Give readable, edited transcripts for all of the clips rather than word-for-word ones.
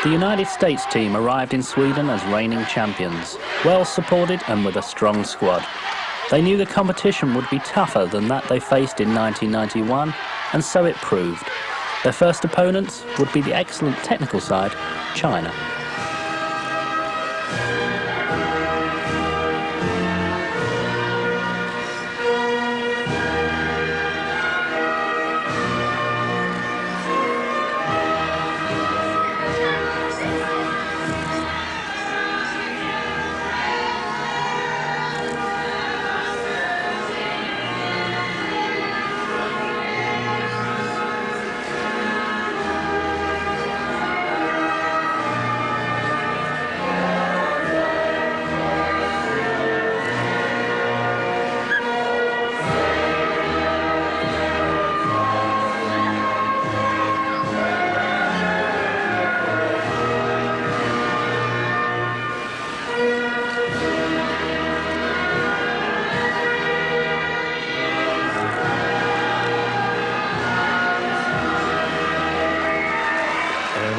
The United States team arrived in Sweden as reigning champions, well supported and with a strong squad. They knew the competition would be tougher than that they faced in 1991, and so it proved. Their first opponents would be the excellent technical side, China.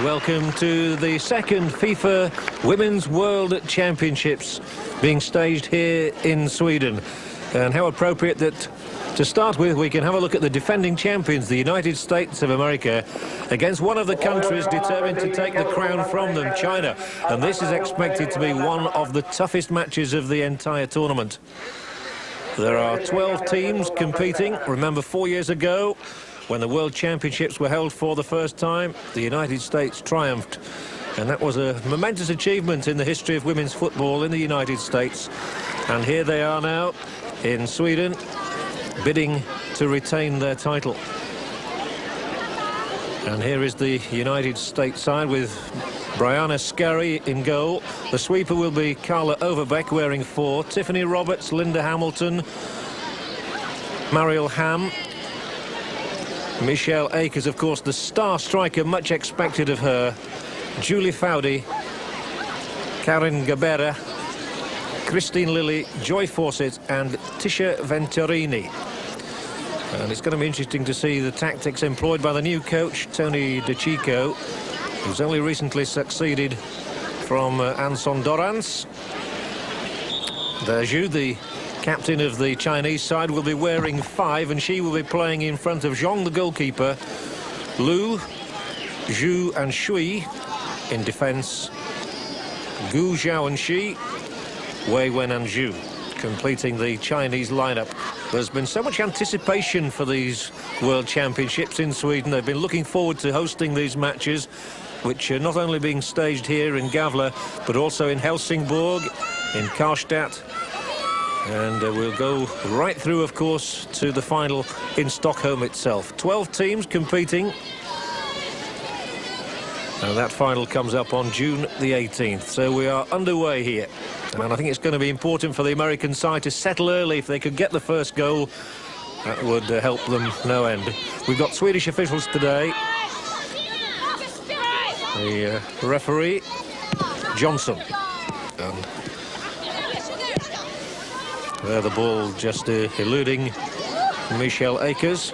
Welcome to the second FIFA Women's World Championships being staged here in Sweden. And how appropriate that, to start with, we can have a look at the defending champions, the United States of America, against one of the countries determined to take the crown from them, China. And this is expected to be one of the toughest matches of the entire tournament. There are 12 teams competing. Remember, 4 years ago, when the World Championships were held for the first time, the United States triumphed. And that was a momentous achievement in the history of women's football in the United States. And here they are now in Sweden, bidding to retain their title. And here is the United States side with Brianna Scarry in goal. The sweeper will be Carla Overbeck wearing 4. Tiffany Roberts, Linda Hamilton, Mariel Ham, Michelle Akers, of course, the star striker, much expected of her. Julie Foudy, Karen Gabera, Christine Lilly, Joy Fawcett and Tisha Venturini. And it's going to be interesting to see the tactics employed by the new coach, Tony DeCicco, who's only recently succeeded from Anson Dorrance. There's Zhu, the captain of the Chinese side, will be wearing 5, and she will be playing in front of Zhong, the goalkeeper. Lu, Zhu and Shui in defence. Gu, Zhao and Shi, Wei Wen and Zhu completing the Chinese lineup. There's been so much anticipation for these World Championships in Sweden. They've been looking forward to hosting these matches, which are not only being staged here in Gävle, but also in Helsingborg, in Karlstad, and we'll go right through, of course, to the final in Stockholm itself. 12 teams competing, and that final comes up on June the 18th. So we are underway here, and I think it's going to be important for the American side to settle early. If they could get the first goal, that would help them no end. We've got Swedish officials today. The referee, Johnson. And there the ball just eluding Michelle Akers.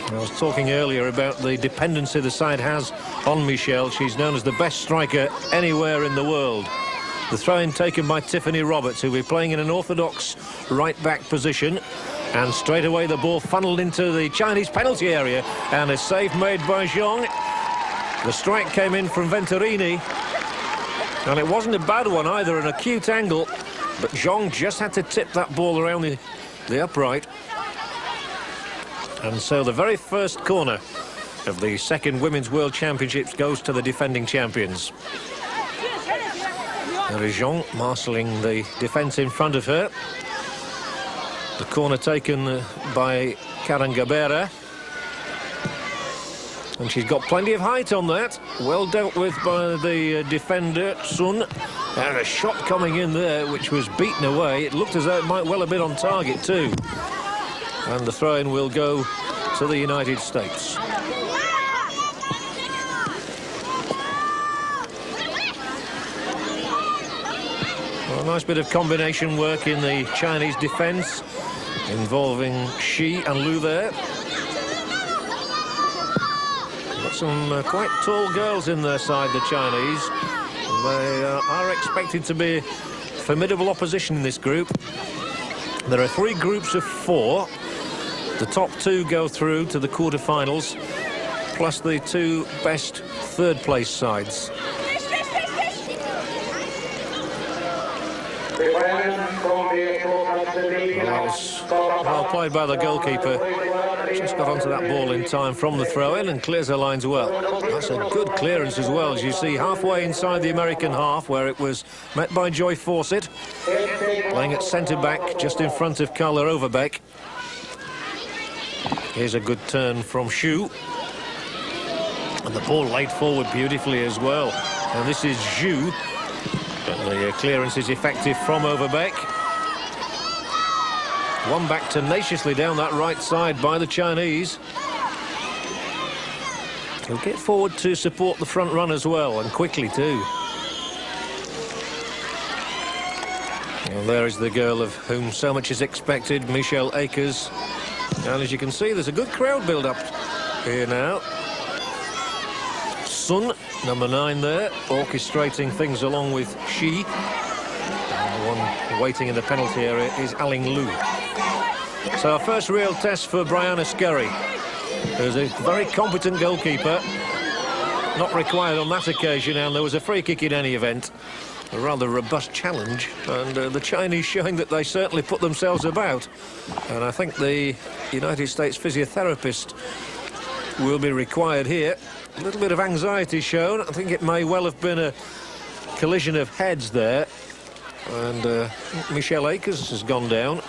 I was talking earlier about the dependency the side has on Michelle. She's known as the best striker anywhere in the world. The throw-in taken by Tiffany Roberts, who'll be playing in an orthodox right-back position. And straight away the ball funneled into the Chinese penalty area. And a save made by Zhong. The strike came in from Venturini. And it wasn't a bad one either, an acute angle. But Zhong just had to tip that ball around the upright. And so the very first corner of the second Women's World Championships goes to the defending champions. There is Zhong marshalling the defence in front of her. The corner taken by Karen Gabera. And she's got plenty of height on that. Well dealt with by the defender, Sun. And a shot coming in there, which was beaten away. It looked as though it might well have been on target too. And the throw-in will go to the United States. Well, a nice bit of combination work in the Chinese defence, involving Shi and Lu there. some quite tall girls in their side, the Chinese. They are expected to be formidable opposition in this group. There are 3 groups of 4. The top 2 go through to the quarter-finals, plus the 2 best third-place sides. Well played by the goalkeeper. Just got onto that ball in time from the throw-in and clears the lines well. That's a good clearance as well, as you see, halfway inside the American half, where it was met by Joy Fawcett, playing at centre-back just in front of Carla Overbeck. Here's a good turn from Xu. And the ball laid forward beautifully as well. And this is Xu. And the clearance is effective from Overbeck. One back tenaciously down that right side by the Chinese. He'll get forward to support the front run as well, and quickly too. And there is the girl of whom so much is expected, Michelle Akers. And as you can see, there's a good crowd build-up here now. Sun, number 9 there, orchestrating things along with Shi. And the one waiting in the penalty area is Aling Lu. So our first real test for Brianna Scurry, who's a very competent goalkeeper. Not required on that occasion, and there was a free kick in any event. A rather robust challenge, and the Chinese showing that they certainly put themselves about. And I think the United States physiotherapist will be required here. A little bit of anxiety shown. I think it may well have been a collision of heads there. And Michelle Akers has gone down.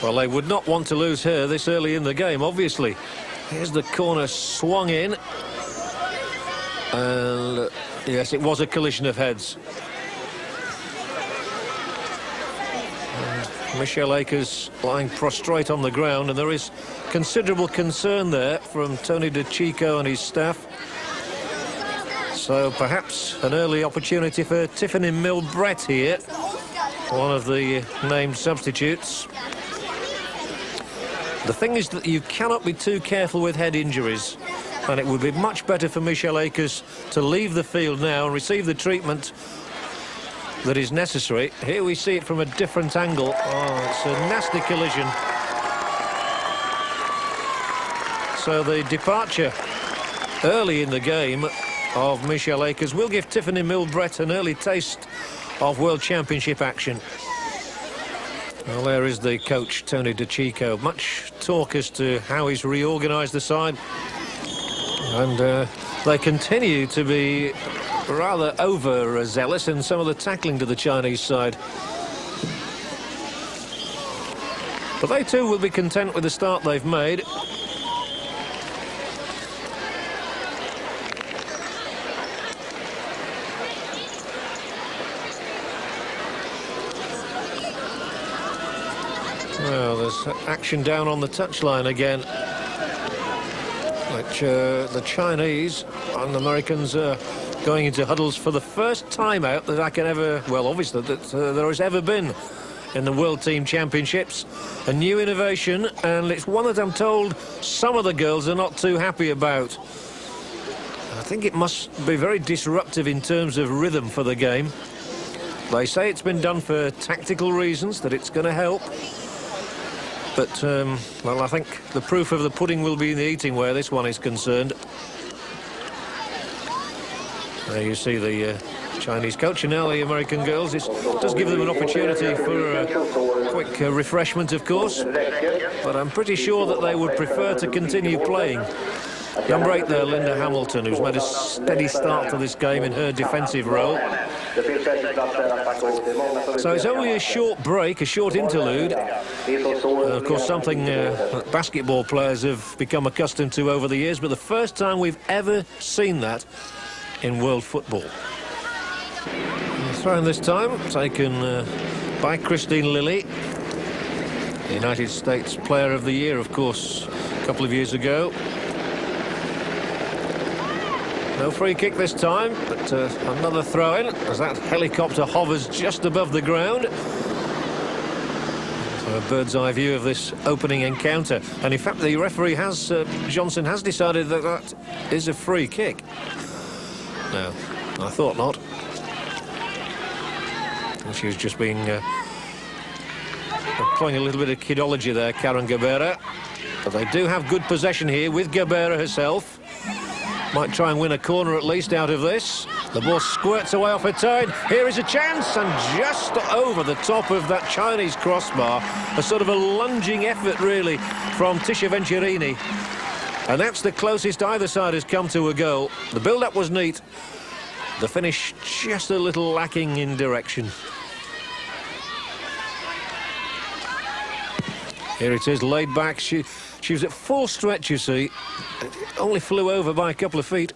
Well, they would not want to lose her this early in the game, obviously. Here's the corner swung in. And yes, it was a collision of heads. And Michelle Akers lying prostrate on the ground, and there is considerable concern there from Tony DeChico and his staff. So perhaps an early opportunity for Tiffany Milbrett here, one of the named substitutes. The thing is that you cannot be too careful with head injuries, and it would be much better for Michelle Akers to leave the field now and receive the treatment that is necessary. Here we see it from a different angle. Oh, it's a nasty collision. So the departure early in the game of Michelle Akers will give Tiffany Milbrett an early taste of World Championship action. Well, there is the coach, Tony DeChico. Much talk as to how he's reorganised the side. And they continue to be rather overzealous in some of the tackling to the Chinese side. But they too will be content with the start they've made. Well, there's action down on the touchline again, which the Chinese and the Americans are going into huddles for the first time out that I can ever, well, obviously, that there has ever been in the World Team Championships. A new innovation, and it's one that I'm told some of the girls are not too happy about. I think it must be very disruptive in terms of rhythm for the game. They say it's been done for tactical reasons, that it's going to help. But, well, I think the proof of the pudding will be in the eating where this one is concerned. There you see the Chinese coach, and now the American girls. It does give them an opportunity for a quick refreshment, of course. But I'm pretty sure that they would prefer to continue playing. Number 8 there, Linda Hamilton, who's made a steady start to this game in her defensive role. So it's only a short break, a short interlude. Of course, something that basketball players have become accustomed to over the years, but the first time we've ever seen that in world football. Throw in this time, taken by Christine Lilly, the United States Player of the Year, of course, a couple of years ago. No free kick this time, but another throw-in as that helicopter hovers just above the ground. A bird's eye view of this opening encounter. And in fact, the referee has, Johnson has decided that that is a free kick. No, I thought not. And she was just being playing a little bit of kidology there, Karen Gebera. But they do have good possession here with Gebera herself. Might try and win a corner at least out of this. The ball squirts away off her toe. Here is a chance, and just over the top of that Chinese crossbar. A sort of a lunging effort, really, from Tisha Venturini. And that's the closest either side has come to a goal. The build-up was neat. The finish just a little lacking in direction. Here it is, laid back. She was at full stretch, you see. Only flew over by a couple of feet.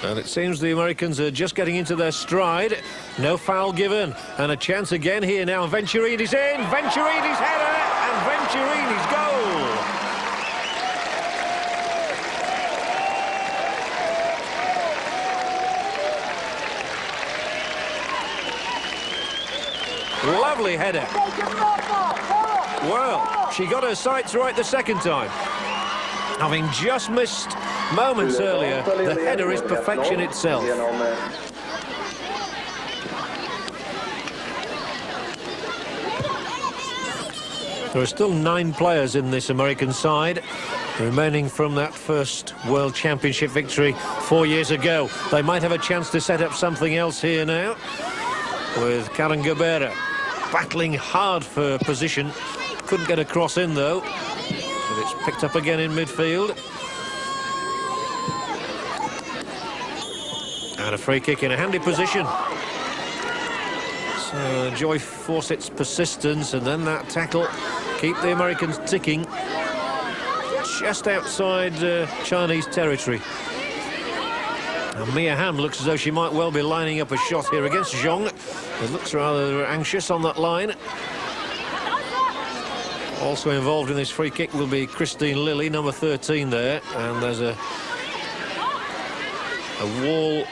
And it seems the Americans are just getting into their stride. No foul given. And a chance again here now. Venturini's in. Venturini's header. And Venturini's goal. Lovely header. Well, she got her sights right the second time. Having just missed moments earlier, the header is perfection itself. There are still 9 players in this American side, remaining from that first World Championship victory 4 years ago. They might have a chance to set up something else here now, with Karen Gebera battling hard for position. Couldn't get a cross in, though. But it's picked up again in midfield. And a free kick in a handy position. So Joy Fawcett's persistence and then that tackle keep the Americans ticking just outside Chinese territory. And Mia Hamm looks as though she might well be lining up a shot here against Zhong. It looks rather anxious on that line. Also involved in this free kick will be Christine Lilly, number 13 there. And there's a wall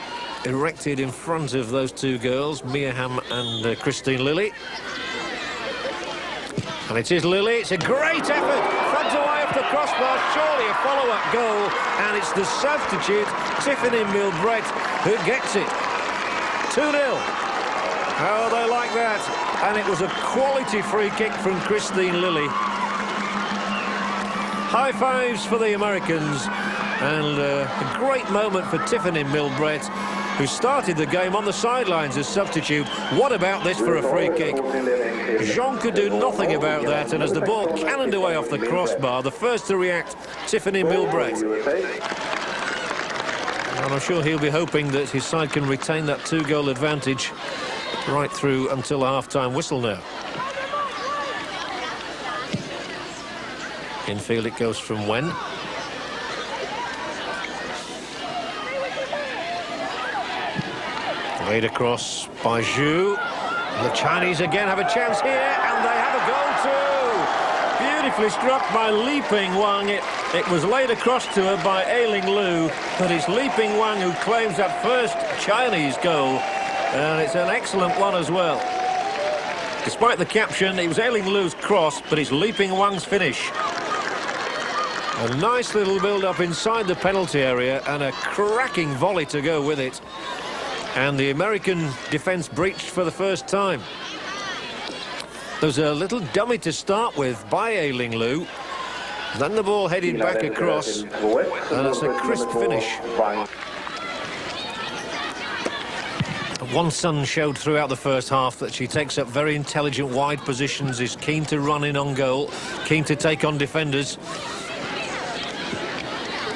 erected in front of those two girls, Mia Hamm and Christine Lilly. And it is Lilly. It's a great effort. Front away off the crossbar. Surely a follow-up goal. And it's the substitute, Tiffany Milbrett, who gets it. 2-0. Oh, they like that. And it was a quality free kick from Christine Lilly. High fives for the Americans. And a great moment for Tiffany Milbrett, who started the game on the sidelines as substitute. What about this for a free kick? Jean could do nothing about that, and as the ball cannoned away off the crossbar, the first to react, Tiffany Milbrett. And I'm sure he'll be hoping that his side can retain that 2-goal advantage right through until the half-time whistle now. Infield it goes from Wen. Laid across by Zhu. The Chinese again have a chance here, and they have a goal too. Beautifully struck by Li Ping Wang. It was laid across to her by Ailing Lu, but it's Li Ping Wang who claims that first Chinese goal, and it's an excellent one as well. Despite the caption, it was Ailing Lu's cross, but it's Li Ping Wang's finish. A nice little build-up inside the penalty area, and a cracking volley to go with it. And the American defence breached for the first time. There was a little dummy to start with by Ailing Lu. Then the ball headed back across, and it's a crisp finish. One Sun showed throughout the first half that she takes up very intelligent wide positions, is keen to run in on goal, keen to take on defenders.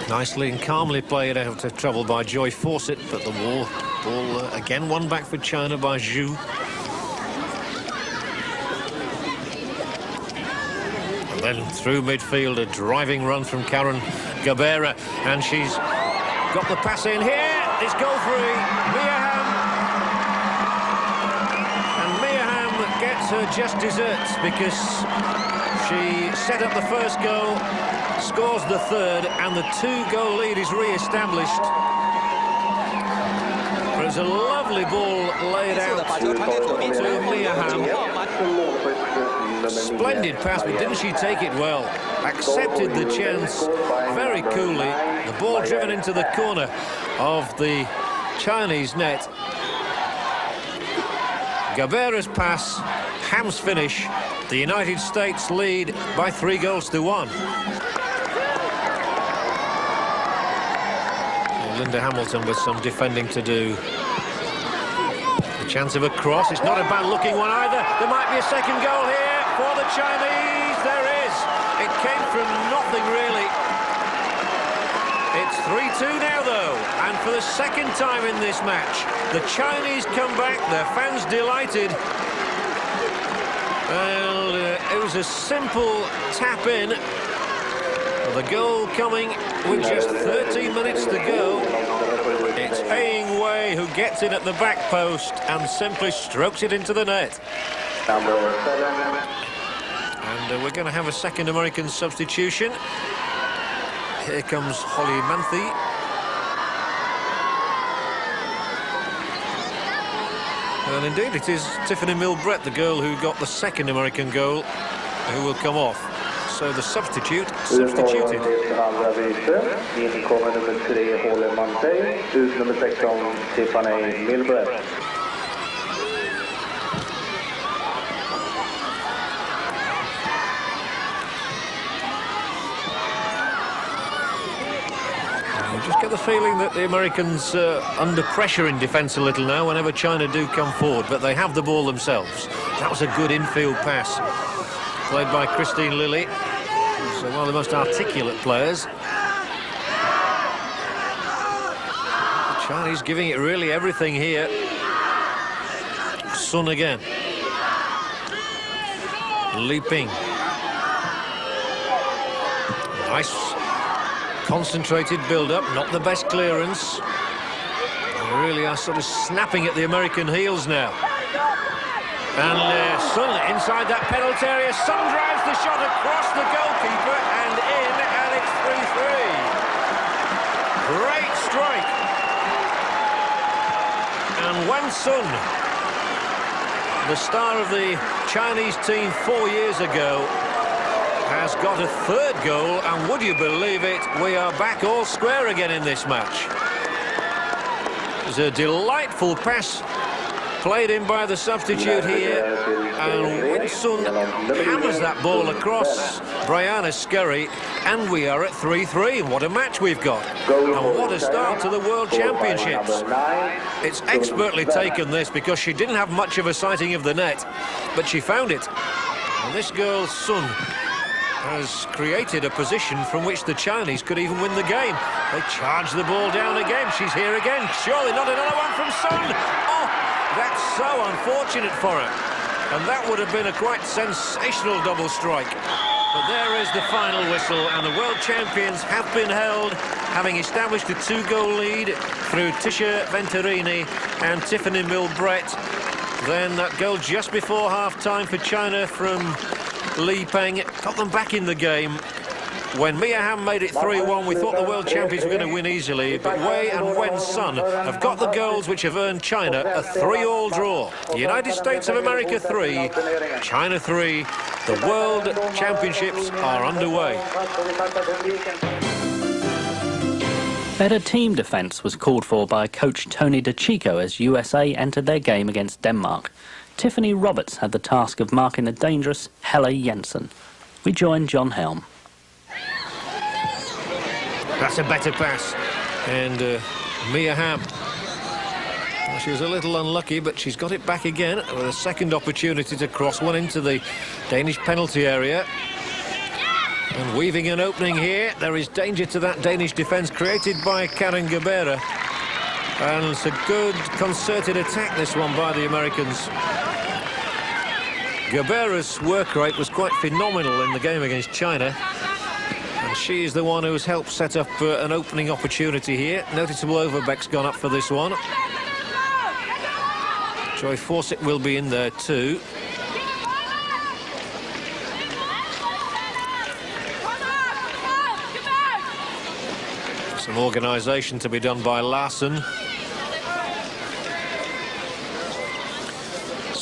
Nicely and calmly played out of trouble by Joy Fawcett, but the ball again won back for China by Zhu. And then through midfield, a driving run from Karen Gebera, and she's got the pass in here. It's goal free. Mia Hamm. And Mia Hamm gets her just desserts because she set up the first goal, scores the third, and the 2-goal lead is re-established. There's a lovely ball laid out to Mia Hamm. Splendid pass, but didn't she take it well? Accepted the chance very coolly. The ball driven into the corner of the Chinese net. Gabera's pass, Hamm's finish. The United States lead by 3-1. Linda Hamilton with some defending to do. A chance of a cross. It's not a bad looking one either. There might be a second goal here for the Chinese. There is. It came from nothing really. It's 3-2 now though, and for the second time in this match the Chinese come back. Their fans delighted. Well, it was a simple tap in. The goal coming with just 13 minutes to go. It's Haing Wei who gets in at the back post and simply strokes it into the net. And we're going to have a second American substitution. Here comes Holly Manthe. And indeed it is Tiffany Milbrett, the girl who got the second American goal, who will come off. So the substituted. Just get the feeling that the Americans are under pressure in defence a little now whenever China do come forward, but they have the ball themselves. That was a good infield pass played by Christine Lilly. So one of the most articulate players. The Chinese giving it really everything here. Sun again. Li Ping. Nice concentrated build-up, not the best clearance. They really are sort of snapping at the American heels now. And Sun inside that penalty area. Sun drives the shot across the goalkeeper and in, and it's 3-3. Great strike. And Wan Sun, the star of the Chinese team 4 years ago, has got a third goal, and would you believe it, we are back all square again in this match. It's a delightful pass played in by the substitute here, and Wan Sun hammers that ball across Brianna Scurry, and we are at 3-3. What a match we've got, and what a start to the World Championships. It's expertly taken, this, because she didn't have much of a sighting of the net, but she found it. And this girl, Sun, has created a position from which the Chinese could even win the game. They charge the ball down again. She's here again. Surely not another one from Sun. Oh, that's so unfortunate for her. And that would have been a quite sensational double strike. But there is the final whistle, and the world champions have been held, having established a 2-goal lead through Tisha Venturini and Tiffany Milbrett. Then that goal just before half-time for China from Li Peng got them back in the game. When Mia Hamm made it 3-1, we thought the world champions were going to win easily, but Wei and Wan Sun have got the goals which have earned China a 3-3 draw. The United States of America 3, China 3. The World Championships are underway. Better team defence was called for by coach Tony DeCicco as USA entered their game against Denmark. Tiffany Roberts had the task of marking the dangerous Helle Jensen. We join John Helm. That's a better pass. And Mia Hamm. Well, she was a little unlucky, but she's got it back again with a second opportunity to cross one into the Danish penalty area. And weaving an opening here. There is danger to that Danish defence created by Karen Gebera. And it's a good concerted attack, this one, by the Americans. Gebera's work rate was quite phenomenal in the game against China. And she is the one who's helped set up an opening opportunity here. Noticeable overback's gone up for this one. Joy Fawcett will be in there too. Some organisation to be done by Larson.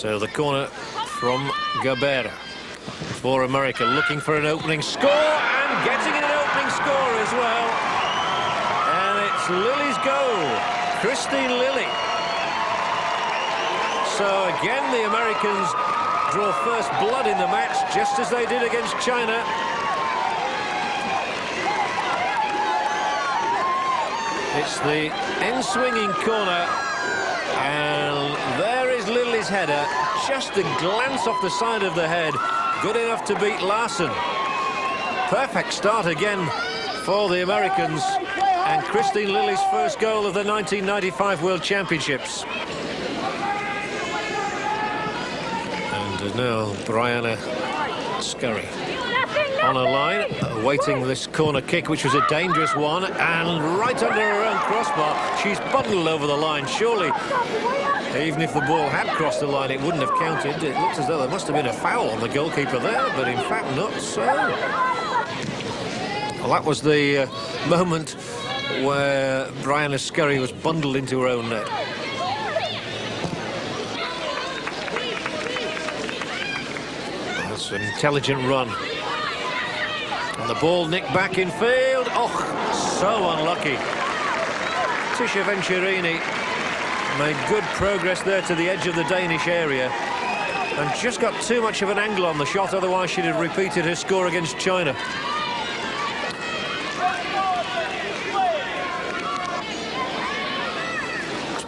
So the corner from Gabera for America, looking for an opening score and getting an opening score as well. And it's Lilly's goal, Christine Lilly. So again, the Americans draw first blood in the match, just as they did against China. It's the in-swinging corner, and there is Lilly's header, just a glance off the side of the head, good enough to beat Larsen. Perfect start again for the Americans, and Christine Lilly's first goal of the 1995 World Championships. And now Brianna Scurry on a line, awaiting this corner kick, which was a dangerous one, and right under her own crossbar. She's bundled over the line. Surely, even if the ball had crossed the line, it wouldn't have counted. It looked as though there must have been a foul on the goalkeeper there, but in fact not so. Well, that was the moment where Brianna Scurry was bundled into her own net. That's an intelligent run. And the ball nicked back in field. Oh, so unlucky. Tisha Venturini made good progress there to the edge of the Danish area and just got too much of an angle on the shot, otherwise she'd have repeated her score against China.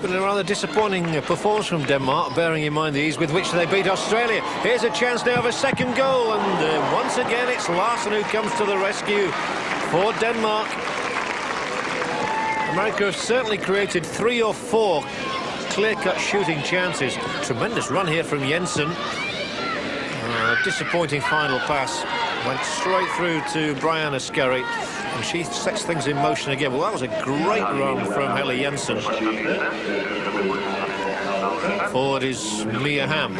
Been a rather disappointing performance from Denmark, bearing in mind the ease with which they beat Australia. Here's a chance now of a second goal, and once again it's Larsen who comes to the rescue for Denmark. America have certainly created 3 or 4 clear-cut shooting chances. Tremendous run here from Jensen. Disappointing final pass. Went straight through to Brianna Scurry, and she sets things in motion again. Well, that was a great run from Helle Jensen. Forward is Mia Hamm,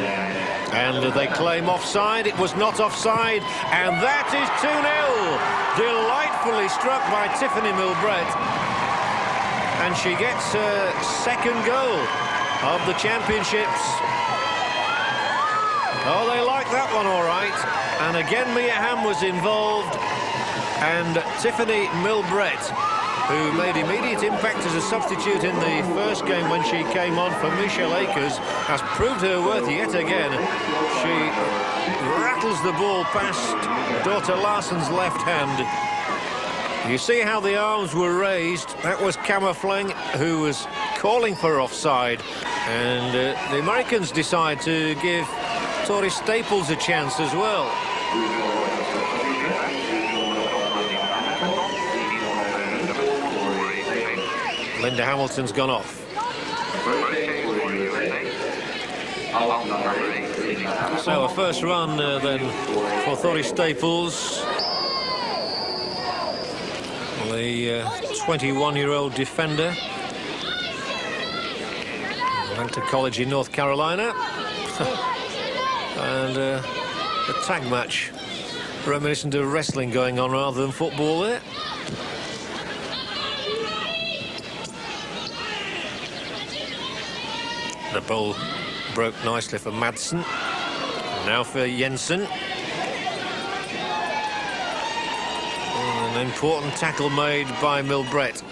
and they claim offside. It was not offside, and that is 2-0. Delightfully struck by Tiffany Milbrett, and she gets her second goal of the championships. Oh, they like that one all right. And again, Mia Hamm was involved, and Tiffany Milbrett, who made immediate impact as a substitute in the first game when she came on for Michelle Akers, has proved her worth yet again. She rattles the ball past Dorte Larsen's left hand. You see how the arms were raised. That was Kammerfling, who was calling for offside. And the Americans decide to give Tori Staples a chance as well. Linda Hamilton's gone off. So a first run then for Tori Staples. The 21-year-old defender. Went to college in North Carolina. And a tag match reminiscent of wrestling going on rather than football there. The ball broke nicely for Madsen. Now for Jensen. An important tackle made by Milbrett.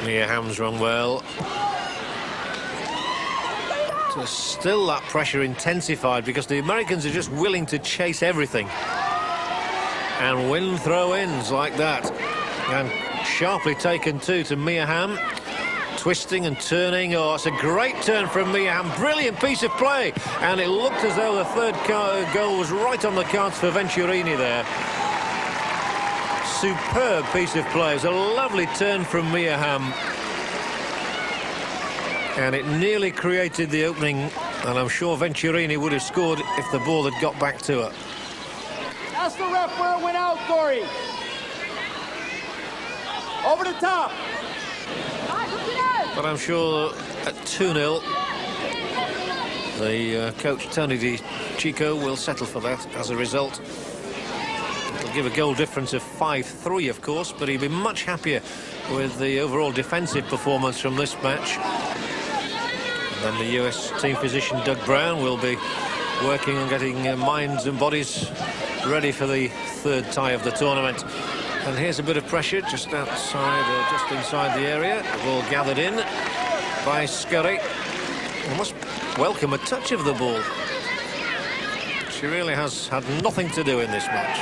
Mia Hamm's run well. So still that pressure intensified because the Americans are just willing to chase everything and win throw-ins like that. And sharply taken too to Mia Hamm. Twisting and turning. Oh, it's a great turn from Mia Hamm. Brilliant piece of play. And it looked as though the third goal was right on the cards for Venturini there. Superb piece of play. It was a lovely turn from Mia Hamm. And it nearly created the opening. And I'm sure Venturini would have scored if the ball had got back to her. Ask the ref where it went out, Corey. Over the top. But I'm sure at 2-0, the coach, Tony Di Chico, will settle for that as a result. It'll give a goal difference of 5-3, of course, but he'll be much happier with the overall defensive performance from this match. And then the US team physician Doug Brown will be working on getting minds and bodies ready for the third tie of the tournament. And here's a bit of pressure just outside, or just inside the area. The ball gathered in by Scurry. We must welcome a touch of the ball. She really has had nothing to do in this match.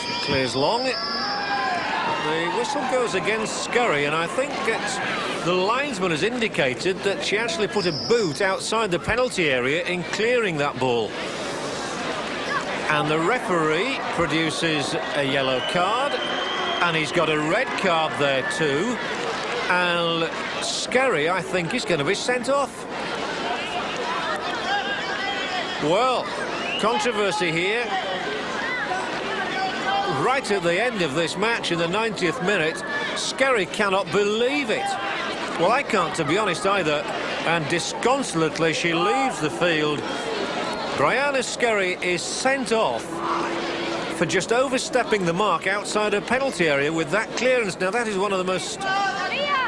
She clears long. The whistle goes against Scurry, and I think the linesman has indicated that she actually put a boot outside the penalty area in clearing that ball. And the referee produces a yellow card, and he's got a red card there too. And Scurry, I think, is going to be sent off. Well, controversy here. Right at the end of this match, in the 90th minute, Scurry cannot believe it. Well, I can't, to be honest, either. And disconsolately, she leaves the field. Brianna Scurry is sent off for just overstepping the mark outside her penalty area with that clearance. Now, that is one of the most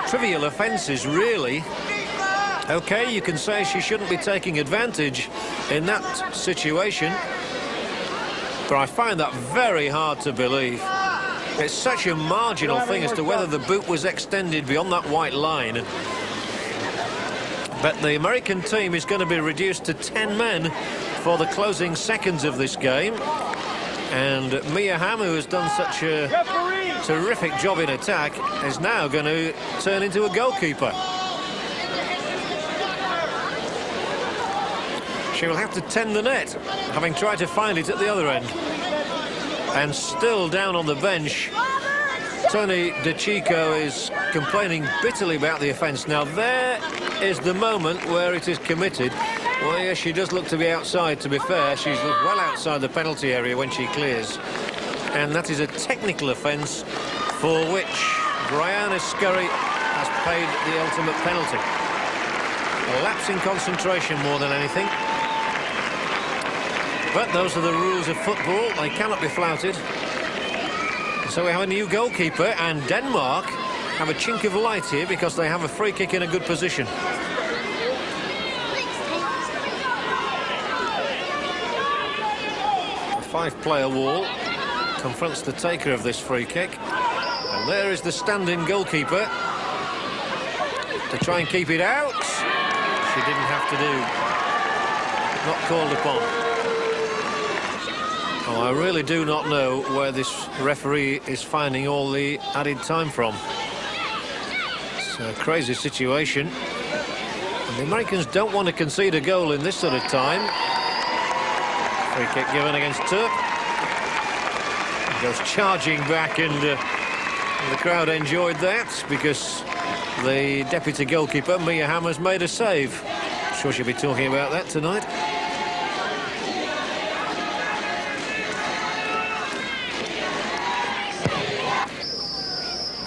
trivial offences, really. OK, you can say she shouldn't be taking advantage in that situation, but I find that very hard to believe. It's such a marginal thing as to whether the boot was extended beyond that white line. But the American team is going to be reduced to 10 men for the closing seconds of this game. And Mia Hamm, who has done such a terrific job in attack, is now going to turn into a goalkeeper. She will have to tend the net, having tried to find it at the other end. And still down on the bench, Tony DeChico is complaining bitterly about the offence. Now, there is the moment where it is committed. Well, yes, she does look to be outside, to be fair. She's well outside the penalty area when she clears. And that is a technical offence for which Brianna Scurry has paid the ultimate penalty. A lapse in concentration more than anything. But those are the rules of football. They cannot be flouted. So we have a new goalkeeper, and Denmark have a chink of light here because they have a free kick in a good position. A five-player wall confronts the taker of this free kick. And there is the stand-in goalkeeper to try and keep it out. She didn't have to do. Not called upon. Oh, I really do not know where this referee is finding all the added time from. It's a crazy situation. And the Americans don't want to concede a goal in this sort of time. Free kick given against Turk. He goes charging back, and the crowd enjoyed that because the deputy goalkeeper, Mia Hamm, has made a save. I'm sure she'll be talking about that tonight.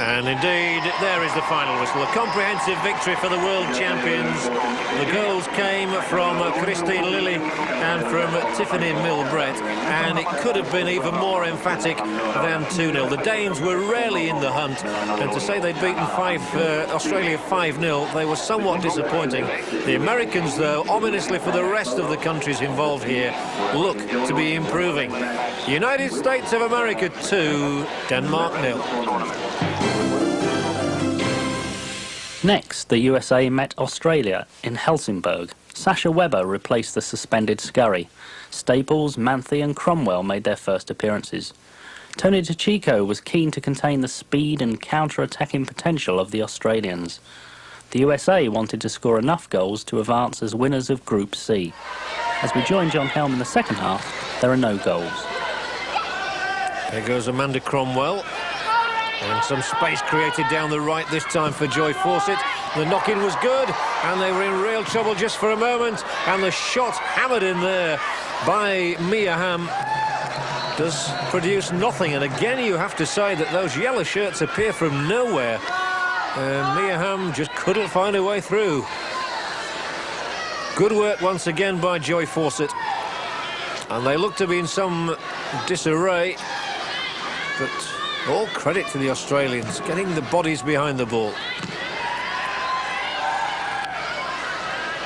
And indeed, there is the final whistle. A comprehensive victory for the world champions. The goals came from Christine Lilly and from Tiffany Milbrett, and it could have been even more emphatic than 2-0. The Danes were rarely in the hunt, and to say they'd beaten Australia 5-0, they were somewhat disappointing. The Americans, though, ominously for the rest of the countries involved here, look to be improving. United States of America 2, Denmark 0. Next, the USA met Australia in Helsingborg. Sasha Webber replaced the suspended Scurry. Staples, Manthe and Cromwell made their first appearances. Tony DeChico was keen to contain the speed and counter-attacking potential of the Australians. The USA wanted to score enough goals to advance as winners of Group C. As we join John Helm in the second half, there are no goals. There goes Amanda Cromwell. And some space created down the right this time for Joy Fawcett. The knock-in was good, and they were in real trouble just for a moment. And the shot hammered in there by Mia Hamm does produce nothing. And again, you have to say that those yellow shirts appear from nowhere. Mia Hamm just couldn't find her way through. Good work once again by Joy Fawcett. And they look to be in some disarray, but all credit to the Australians, getting the bodies behind the ball.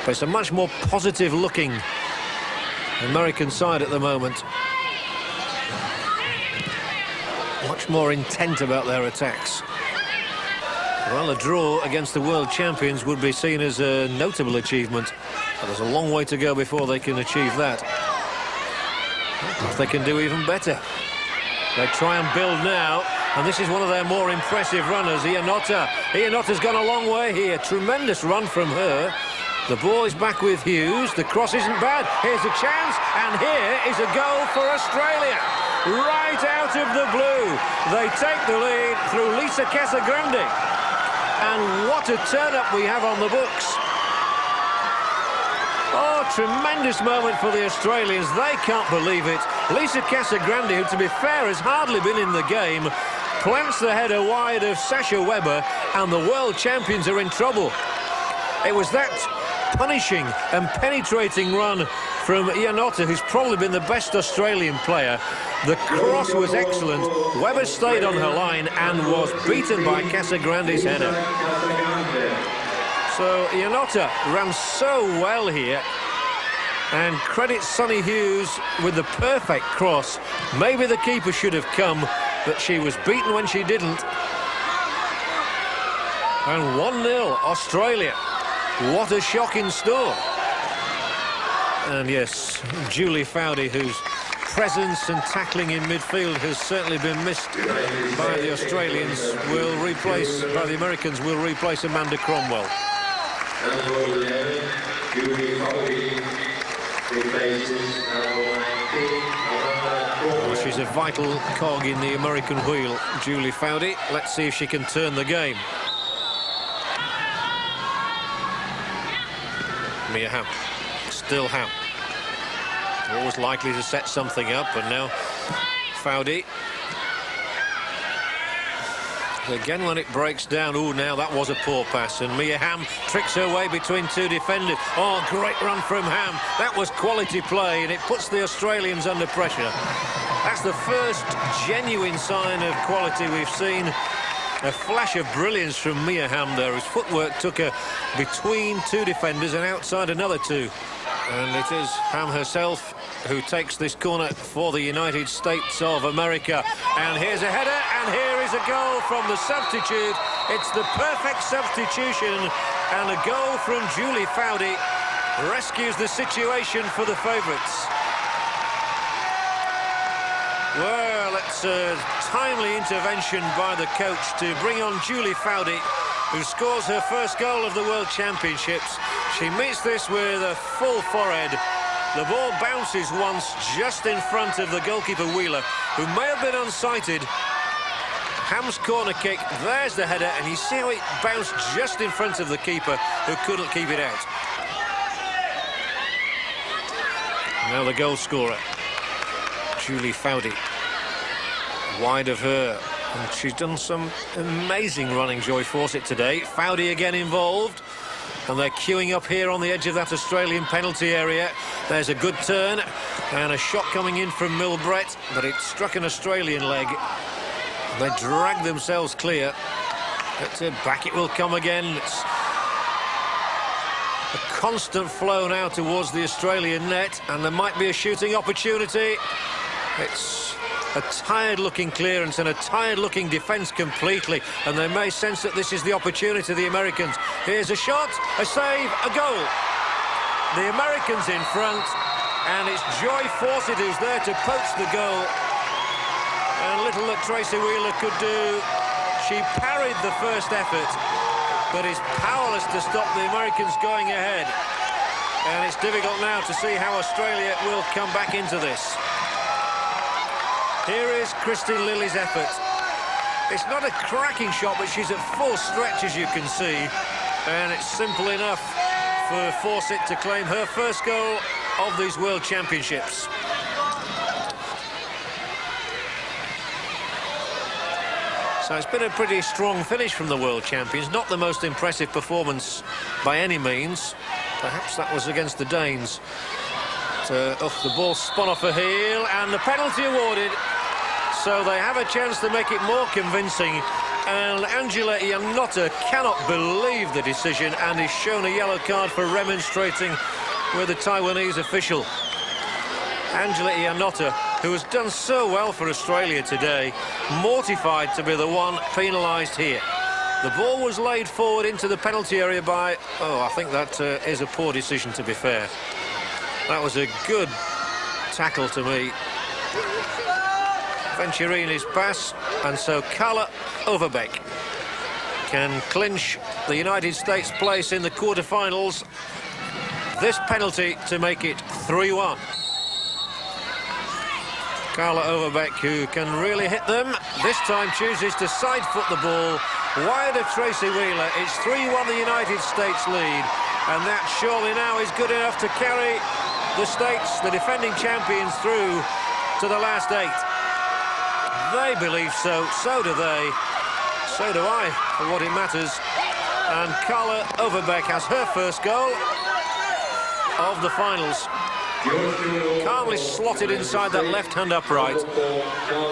But it's a much more positive-looking American side at the moment. Much more intent about their attacks. Well, a draw against the world champions would be seen as a notable achievement. But there's a long way to go before they can achieve that. If they can do even better. They try and build now, and this is one of their more impressive runners, Ianotta. Ianotta's gone a long way here. Tremendous run from her. The ball is back with Hughes. The cross isn't bad. Here's a chance, and here is a goal for Australia. Right out of the blue. They take the lead through Lisa Casagrande. And what a turn-up we have on the books. Oh, tremendous moment for the Australians. They can't believe it. Lisa Casagrande, who, to be fair, has hardly been in the game, plants the header wide of Sasha Weber, and the world champions are in trouble. It was that punishing and penetrating run from Ianotta, who's probably been the best Australian player. The cross was excellent. Weber stayed on her line and was beaten by Casagrande's header. So Ianotta ran so well here, and credit Sonny Hughes with the perfect cross. Maybe the keeper should have come, but she was beaten when she didn't. And 1-0 Australia. What a shock in store. And yes, Julie Foudy, whose presence and tackling in midfield has certainly been missed by the Australians, by the Americans, will replace Amanda Cromwell. Well, she's a vital cog in the American wheel, Julie Foudy. Let's see if she can turn the game. Mia Hamm, still Hamm. Always likely to set something up, and now Foudy. Again, when it breaks down, now that was a poor pass, and Mia Hamm tricks her way between two defenders. Oh, great run from Hamm. That was quality play, and it puts the Australians under pressure. That's the first genuine sign of quality we've seen. A flash of brilliance from Mia Hamm there. His footwork took her between two defenders and outside another two. And it is Hamm herself who takes this corner for the United States of America. And here's a header, and here is a goal from the substitute. It's the perfect substitution, and a goal from Julie Foudy rescues the situation for the favourites. Well, it's a timely intervention by the coach to bring on Julie Foudy, who scores her first goal of the World Championships. She meets this with a full forehead. The ball bounces once just in front of the goalkeeper Wheeler, who may have been unsighted. Hamm's corner kick, there's the header, and you see how it bounced just in front of the keeper, who couldn't keep it out. Now the goal scorer, Julie Foudy, wide of her, and she's done some amazing running, Joy Fawcett, today. Foudy again involved, and they're queuing up here on the edge of that Australian penalty area. There's a good turn, and a shot coming in from Milbrett, but it struck an Australian leg. They drag themselves clear, but back it will come again. It's a constant flow now towards the Australian net, and there might be a shooting opportunity. It's a tired-looking clearance and a tired-looking defence completely, and they may sense that this is the opportunity, the Americans. Here's a shot, a save, a goal. The Americans in front, and it's Joy Fawcett who's there to poach the goal. And little that Tracy Wheeler could do. She parried the first effort, but is powerless to stop the Americans going ahead. And it's difficult now to see how Australia will come back into this. Here is Christine Lilly's effort. It's not a cracking shot, but she's at full stretch, as you can see. And it's simple enough for Fawcett to claim her first goal of these World Championships. So it's been a pretty strong finish from the World Champions. Not the most impressive performance by any means. Perhaps that was against the Danes. The ball spun off a heel, and the penalty awarded. So they have a chance to make it more convincing. And Angela Iannotta cannot believe the decision and is shown a yellow card for remonstrating with the Taiwanese official. Angela Iannotta, who has done so well for Australia today, mortified to be the one penalised here. The ball was laid forward into the penalty area by... Oh, I think that is a poor decision, to be fair. That was a good tackle to me. Venturini's pass, and so Carla Overbeck can clinch the United States place in the quarter-finals. This penalty to make it 3-1. Carla Overbeck, who can really hit them, this time chooses to side-foot the ball wide of Tracy Wheeler. It's 3-1 the United States lead, and that surely now is good enough to carry the States, the defending champions, through to the last 8. They believe so, so do they, so do I, for what it matters. And Carla Overbeck has her first goal of the finals. Calmly slotted inside that left-hand upright.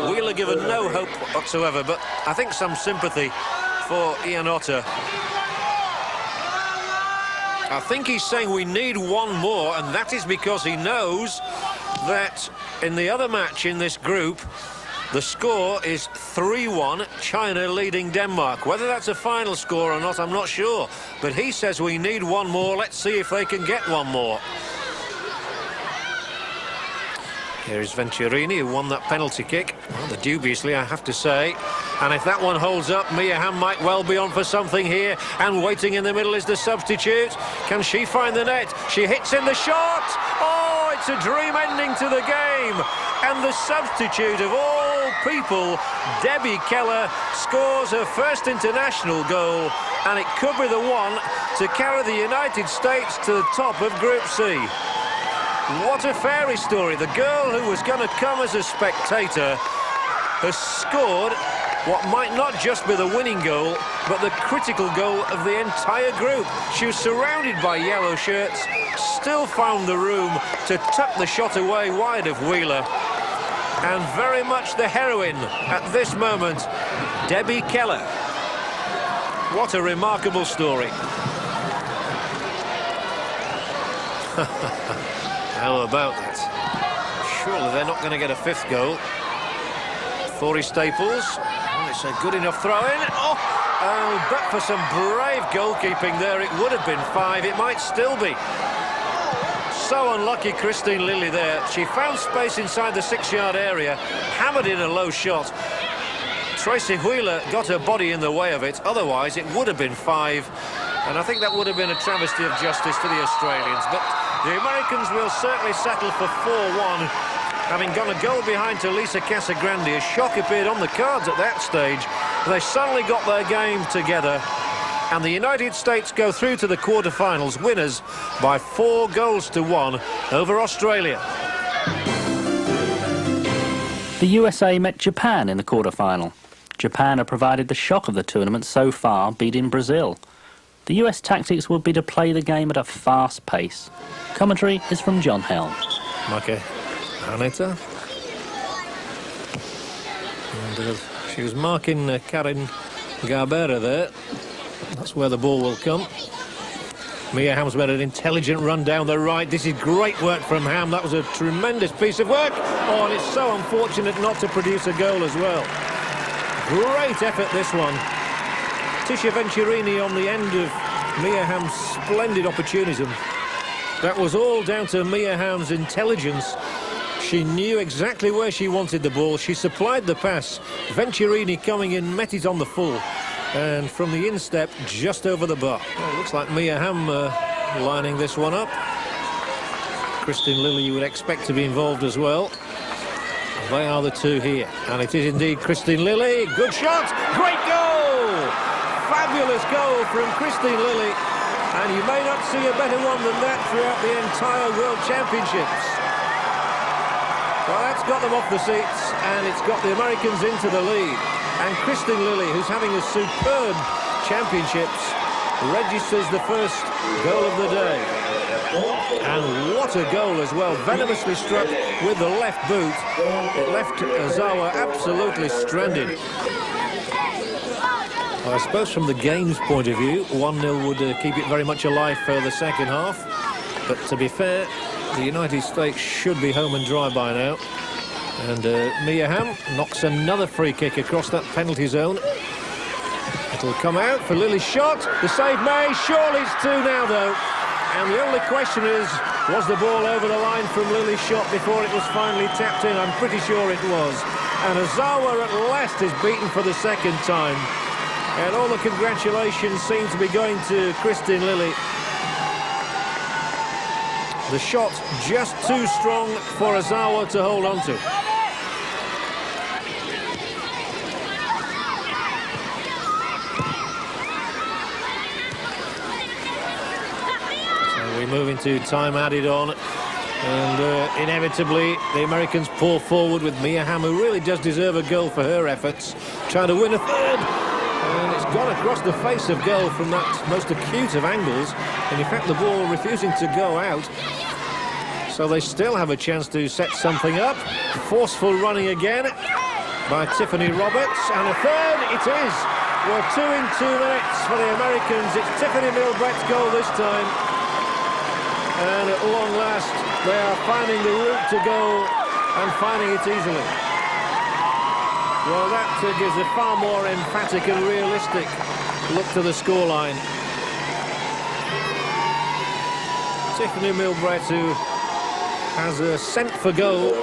Wheeler given no hope whatsoever, but I think some sympathy for Iannotta. I think he's saying we need one more, and that is because he knows that in the other match in this group, the score is 3-1, China leading Denmark. Whether that's a final score or not, I'm not sure. But he says we need one more. Let's see if they can get one more. Here is Venturini, who won that penalty kick. Rather dubiously, I have to say. And if that one holds up, Mia Hamm might well be on for something here. And waiting in the middle is the substitute. Can she find the net? She hits in the shot. Oh, it's a dream ending to the game. And the substitute of all people, Debbie Keller, scores her first international goal. And it could be the one to carry the United States to the top of Group C. What a fairy story. The girl who was going to come as a spectator has scored what might not just be the winning goal, but the critical goal of the entire group. She was surrounded by yellow shirts, still found the room to tuck the shot away wide of Wheeler. And very much the heroine at this moment, Debbie Keller. What a remarkable story. How about that? Surely they're not going to get a 5th goal. Thorey Staples. Oh, it's a good enough throw-in. Oh, but for some brave goalkeeping there, it would have been 5. It might still be. So unlucky, Christine Lilly there. She found space inside the 6-yard area, hammered in a low shot. Tracy Wheeler got her body in the way of it. Otherwise, it would have been 5. And I think that would have been a travesty of justice to the Australians. But the Americans will certainly settle for 4-1, having gone a goal behind to Lisa Casagrande. A shock appeared on the cards at that stage. They suddenly got their game together, and the United States go through to the quarter-finals, winners by 4-1 over Australia. The USA met Japan in the quarter-final. Japan have provided the shock of the tournament so far, beating Brazil. The US tactics would be to play the game at a fast pace. Commentary is from John Helm. Make Haneta. And she was marking Karin Garbera there. That's where the ball will come. Mia Hamm's made an intelligent run down the right. This is great work from Hamm. That was a tremendous piece of work. Oh, and it's so unfortunate not to produce a goal as well. Great effort, this one. Tisha Venturini on the end of Mia Hamm's splendid opportunism. That was all down to Mia Hamm's intelligence. She knew exactly where she wanted the ball. She supplied the pass. Venturini coming in, met it on the full. And from the instep, just over the bar. Well, looks like Mia Hamm lining this one up. Christine Lilly you would expect to be involved as well. They are the two here. And it is indeed Christine Lilly. Good shot! Great goal! Fabulous goal from Christine Lilly. And you may not see a better one than that throughout the entire World Championships. Well, that's got them off the seats, and it's got the Americans into the lead. And Christine Lilly, who's having a superb championships, registers the first goal of the day. And what a goal as well, venomously struck with the left boot. It left Ozawa absolutely stranded. Well, I suppose from the game's point of view, 1-0 would keep it very much alive for the second half. But to be fair, the United States should be home and dry by now. And Mia Hamm knocks another free kick across that penalty zone. It'll come out for Lily's shot. The save may. Surely it's 2 now, though. And the only question is, was the ball over the line from Lily's shot before it was finally tapped in? I'm pretty sure it was. And Ozawa at last is beaten for the second time. And all the congratulations seem to be going to Christine Lilly. The shot just too strong for Ozawa to hold on to. So we move into time added on. And inevitably, the Americans pour forward with Mia Hamm, who really does deserve a goal for her efforts, trying to win a third. And it's gone across the face of goal from that most acute of angles. And in fact, the ball refusing to go out. So they still have a chance to set something up. Forceful running again by Tiffany Roberts. And a third, it is. Well, 2 in 2 minutes for the Americans. It's Tiffany Milbrett's goal this time. And at long last, they are finding the route to go and finding it easily. Well, that gives a far more emphatic and realistic look to the scoreline. Tiffany Milbrett, who has a scent for goal,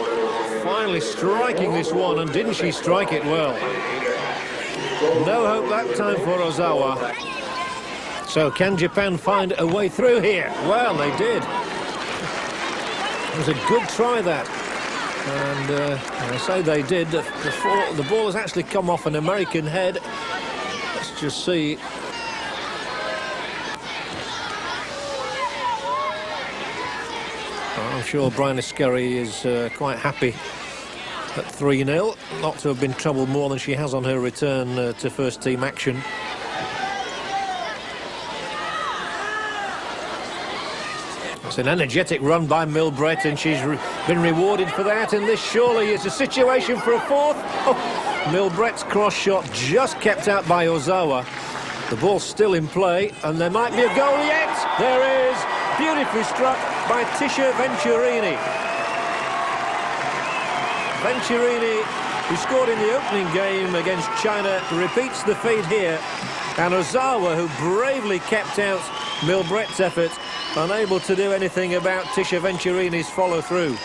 finally striking this one, and didn't she strike it well? No hope that time for Ozawa. So can Japan find a way through here? Well, they did. It was a good try, that. And I say they did. The ball has actually come off an American head. Let's just see. I'm sure Brian Escurry is quite happy at 3-0. Not to have been troubled more than she has on her return to first team action. It's an energetic run by Milbrett, and she's been rewarded for that. And this surely is a situation for a fourth. Oh, Milbrett's cross shot just kept out by Ozawa. The ball's still in play, and there might be a goal yet. There is. Beautifully struck by Tisha Venturini. Venturini, who scored in the opening game against China, repeats the feat here. And Ozawa, who bravely kept out Milbrett's effort, unable to do anything about Tisha Venturini's follow-through.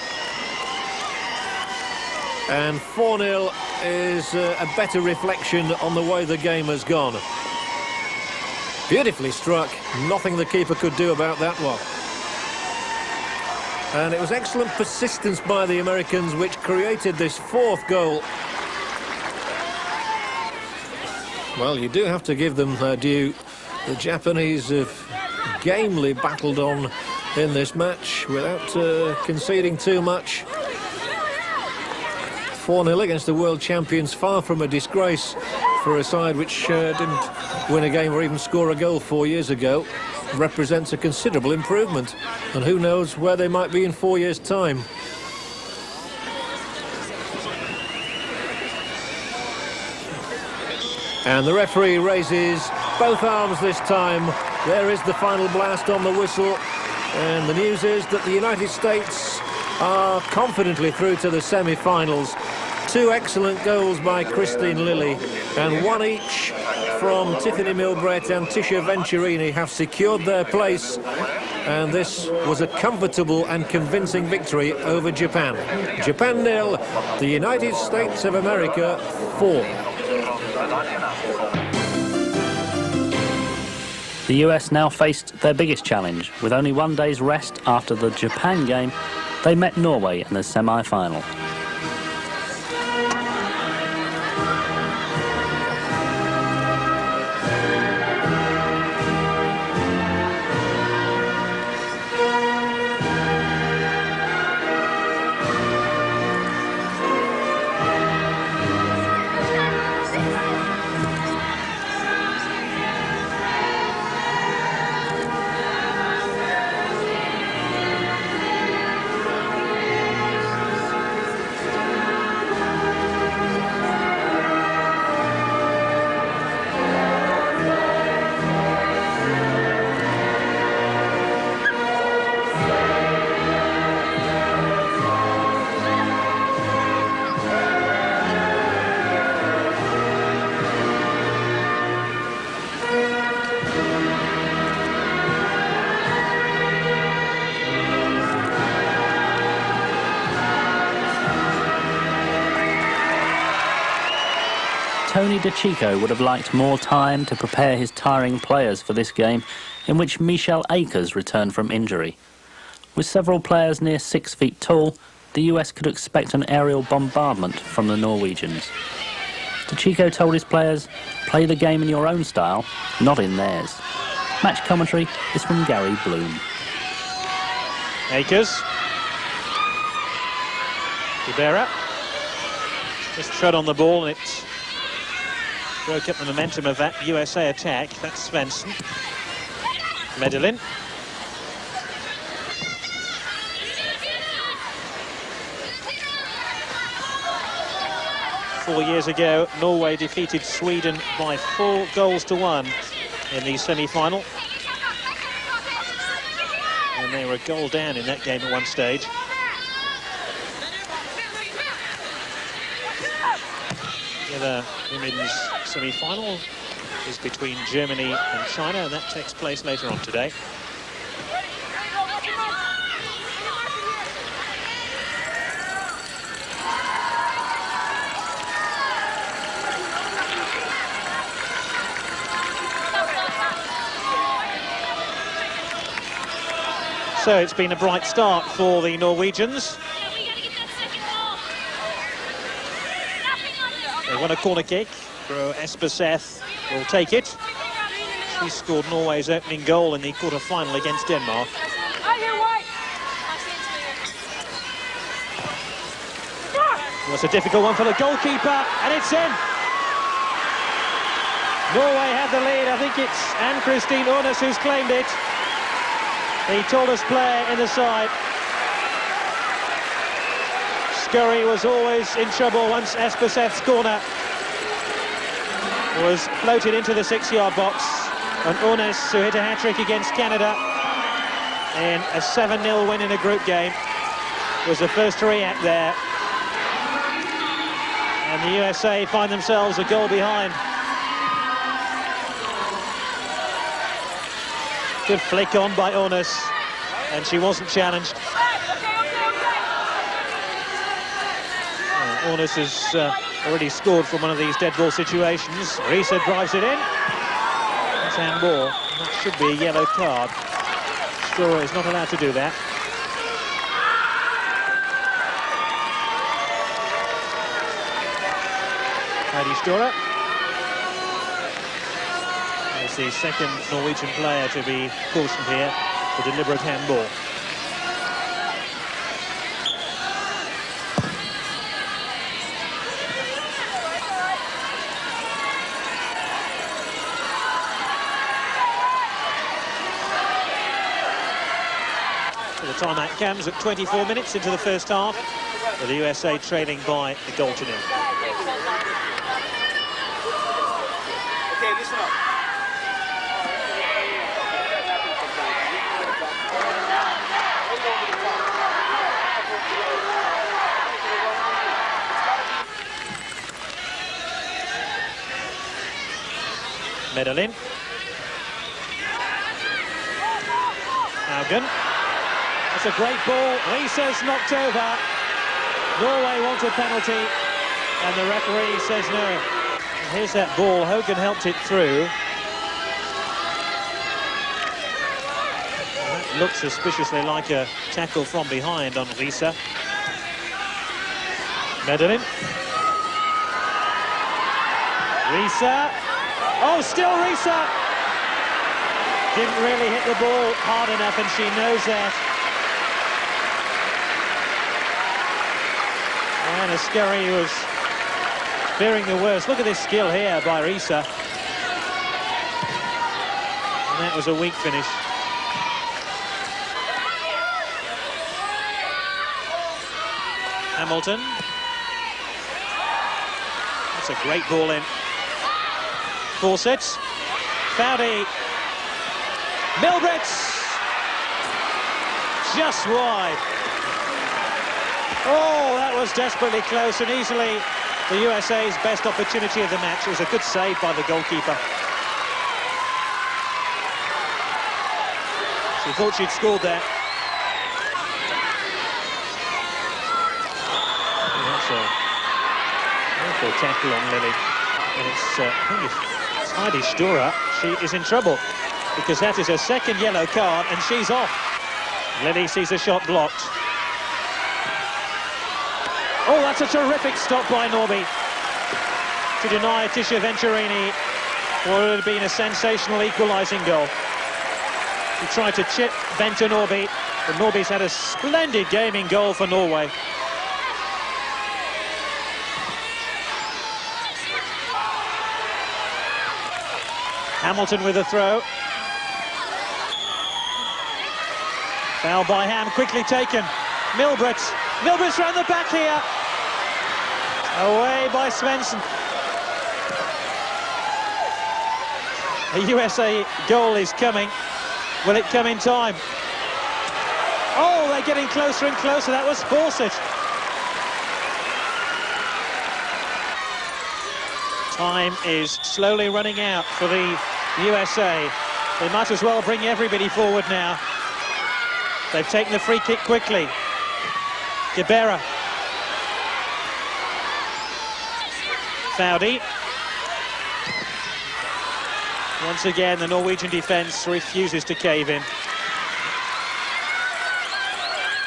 And 4-0 is a better reflection on the way the game has gone. Beautifully struck. Nothing the keeper could do about that one. And it was excellent persistence by the Americans which created this fourth goal. Well, you do have to give them their due. The Japanese have gamely battled on in this match without conceding too much. 4-0 against the world champions, far from a disgrace for a side which didn't win a game or even score a goal 4 years ago. Represents a considerable improvement, and who knows where they might be in 4 years' time. And the referee raises both arms this time. There is the final blast on the whistle, and the news is that the United States are confidently through to the semi-finals. 2 excellent goals by Christine Lilly, and 1 each from Tiffany Milbrett and Tisha Venturini have secured their place, and this was a comfortable and convincing victory over Japan. Japan 0, the United States of America 4. The US now faced their biggest challenge. With only 1 day's rest after the Japan game, they met Norway in the semi-final. Tony DeCicco would have liked more time to prepare his tiring players for this game, in which Michel Akers returned from injury. With several players near 6 feet tall, the US could expect an aerial bombardment from the Norwegians. DeCicco told his players, "Play the game in your own style, not in theirs." Match commentary is from Gary Bloom. Akers. Ribera. Just tread on the ball and it broke up the momentum of that USA attack. That's Svensson. Medellin. Four years ago, Norway defeated Sweden by 4 goals to 1 in the semi-final. And they were a goal down in that game at one stage. The other women's semi-final is between Germany and China, and that takes place later on today. So it's been a bright start for the Norwegians. They won a corner kick. Gro Espeseth will take it. She scored Norway's opening goal in the quarter-final against Denmark. It was a difficult one for the goalkeeper, and it's in. Norway have the lead. I think it's Ann-Kristin Ornes who's claimed it. The tallest player in the side. Scurry was always in trouble once Espeseth's corner was floated into the 6-yard box. And Ornes, who hit a hat-trick against Canada in a 7-0 win in a group game, was the first to react there. And the USA find themselves a goal behind. Good flick on by Ornes, and she wasn't challenged. Ornes has already scored from one of these dead ball situations. Risa drives it in. That's handball. That should be a yellow card. Stora is not allowed to do that. Heidi Stora. As the second Norwegian player to be cautioned here for deliberate handball. So the timeout comes at 24 minutes into the first half, with the USA trailing by a goal to 0. Okay, listen up. Medellin. Haugen. That's a great ball. Risa's knocked over. Norway wants a penalty, and the referee says no. And here's that ball. Haugen helped it through. And that looks suspiciously like a tackle from behind on Risa. Medellin. Risa. Oh, still Risa! Didn't really hit the ball hard enough, and she knows that. And Ascari was fearing the worst. Look at this skill here by Risa. And that was a weak finish. Hamilton. That's a great ball in. Forsets. Foudy. Milbrets. Just wide. Oh, that was desperately close, and easily the USA's best opportunity of the match. It was a good save by the goalkeeper. She thought she'd scored that. That's a wonderful tackle on Lily. And I think it's Heidi Stura. She is in trouble because that is her second yellow card and she's off. Lily sees a shot blocked. Oh, that's a terrific stop by Norby to deny Tisha Venturini what would have been a sensational equalising goal. He tried to chip Bente Norby, but Norby's had a splendid game in goal for Norway. Hamilton with a throw. Foul by Ham, quickly taken. Milbrett's round the back here. Away by Svensson. A USA goal is coming. Will it come in time? Oh, they're getting closer and closer. That was Fawcett. Time is slowly running out for the USA. They might as well bring everybody forward now. They've taken the free kick quickly. Gebera. Foudy. Once again, the Norwegian defence refuses to cave in.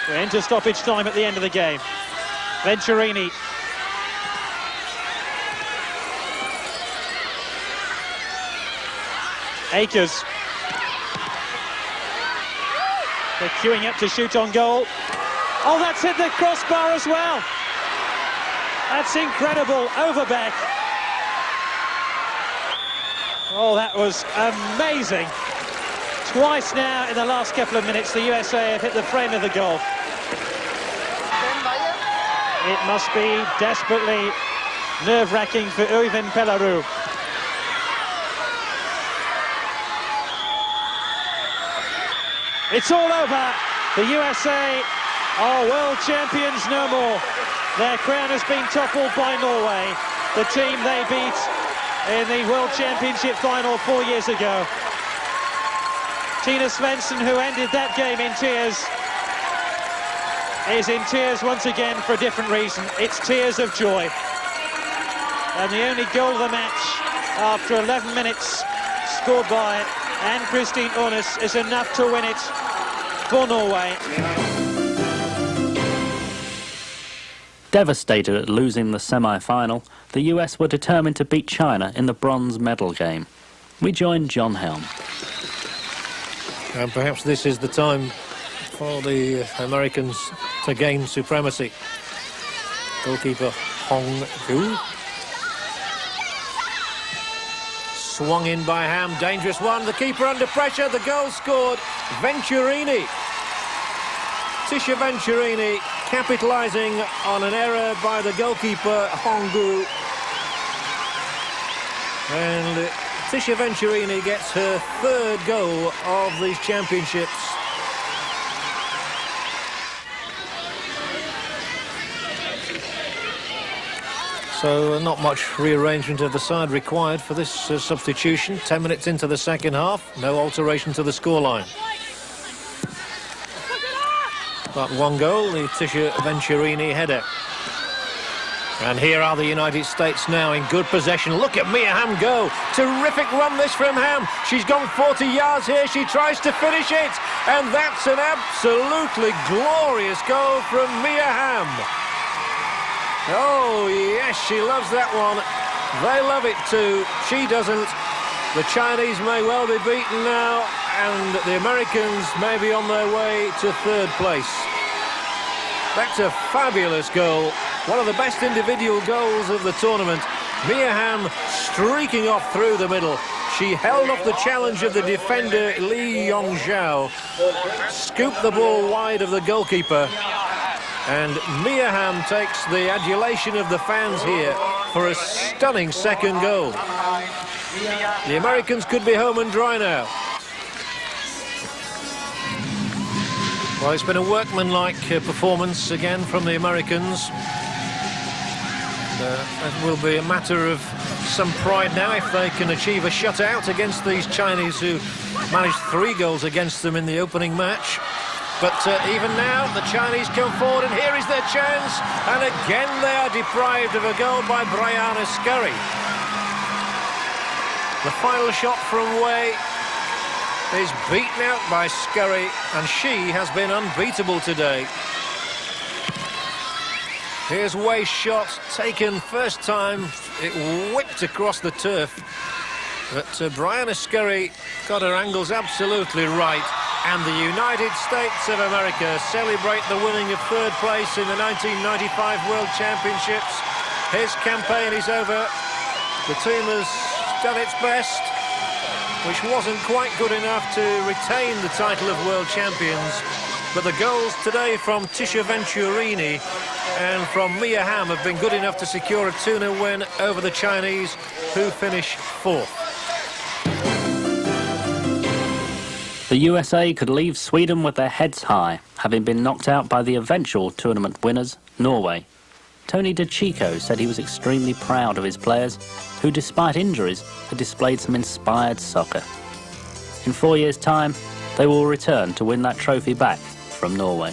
We're into stoppage time at the end of the game. Venturini. Akers. They're queuing up to shoot on goal. Oh, that's hit the crossbar as well. That's incredible. Overbeck. Oh, that was amazing. Twice now in the last couple of minutes, the USA have hit the frame of the goal. It must be desperately nerve-wracking for Øyvind Pellerud. It's all over. The USA are world champions no more. Their crown has been toppled by Norway, the team they beat in the World Championship final 4 years ago. Tina Svensson, who ended that game in tears, is in tears once again for a different reason. It's tears of joy. And the only goal of the match after 11 minutes scored by Ann-Kristin Ornes is enough to win it for Norway. Devastated at losing the semi-final, the US were determined to beat China in the bronze medal game. We joined John Helm. And perhaps this is the time for the Americans to gain supremacy. Goalkeeper Hong Gu. Swung in by Ham, dangerous one. The keeper under pressure, the goal scored. Venturini. Tisha Venturini capitalising on an error by the goalkeeper Hong Gu. And Tisha Venturini gets her third goal of these championships. So not much rearrangement of the side required for this substitution. 10 minutes into the second half, no alteration to the scoreline. But one goal, the Tisha Venturini header. And here are the United States now in good possession. Look at Mia Hamm go. Terrific run this from Hamm. She's gone 40 yards here. She tries to finish it. And that's an absolutely glorious goal from Mia Hamm. Oh, yes, she loves that one. They love it too. She doesn't. The Chinese may well be beaten now, and the Americans may be on their way to third place. That's a fabulous goal. One of the best individual goals of the tournament. Mia Hamm streaking off through the middle. She held off the challenge of the defender Lee Yong-zhao, scooped the ball wide of the goalkeeper, and Mia Hamm takes the adulation of the fans here for a stunning second goal. The Americans could be home and dry now. Well, it's been a workmanlike performance again from the Americans. It will be a matter of some pride now if they can achieve a shutout against these Chinese who managed 3 goals against them in the opening match. But even now, the Chinese come forward, and here is their chance. And again, they are deprived of a goal by Brianna Scurry. The final shot from Way is beaten out by Scurry, and she has been unbeatable today. Here's Way's shot, taken first time. It whipped across the turf. But Brianna Scurry got her angles absolutely right. And the United States of America celebrate the winning of third place in the 1995 World Championships. His campaign is over. The team has done its best, which wasn't quite good enough to retain the title of World Champions. But the goals today from Tisha Venturini and from Mia Hamm have been good enough to secure a 2-0 win over the Chinese, who finish fourth. The USA could leave Sweden with their heads high, having been knocked out by the eventual tournament winners, Norway. Tony DeCicco said he was extremely proud of his players, who despite injuries had displayed some inspired soccer. In 4 years' time, they will return to win that trophy back from Norway.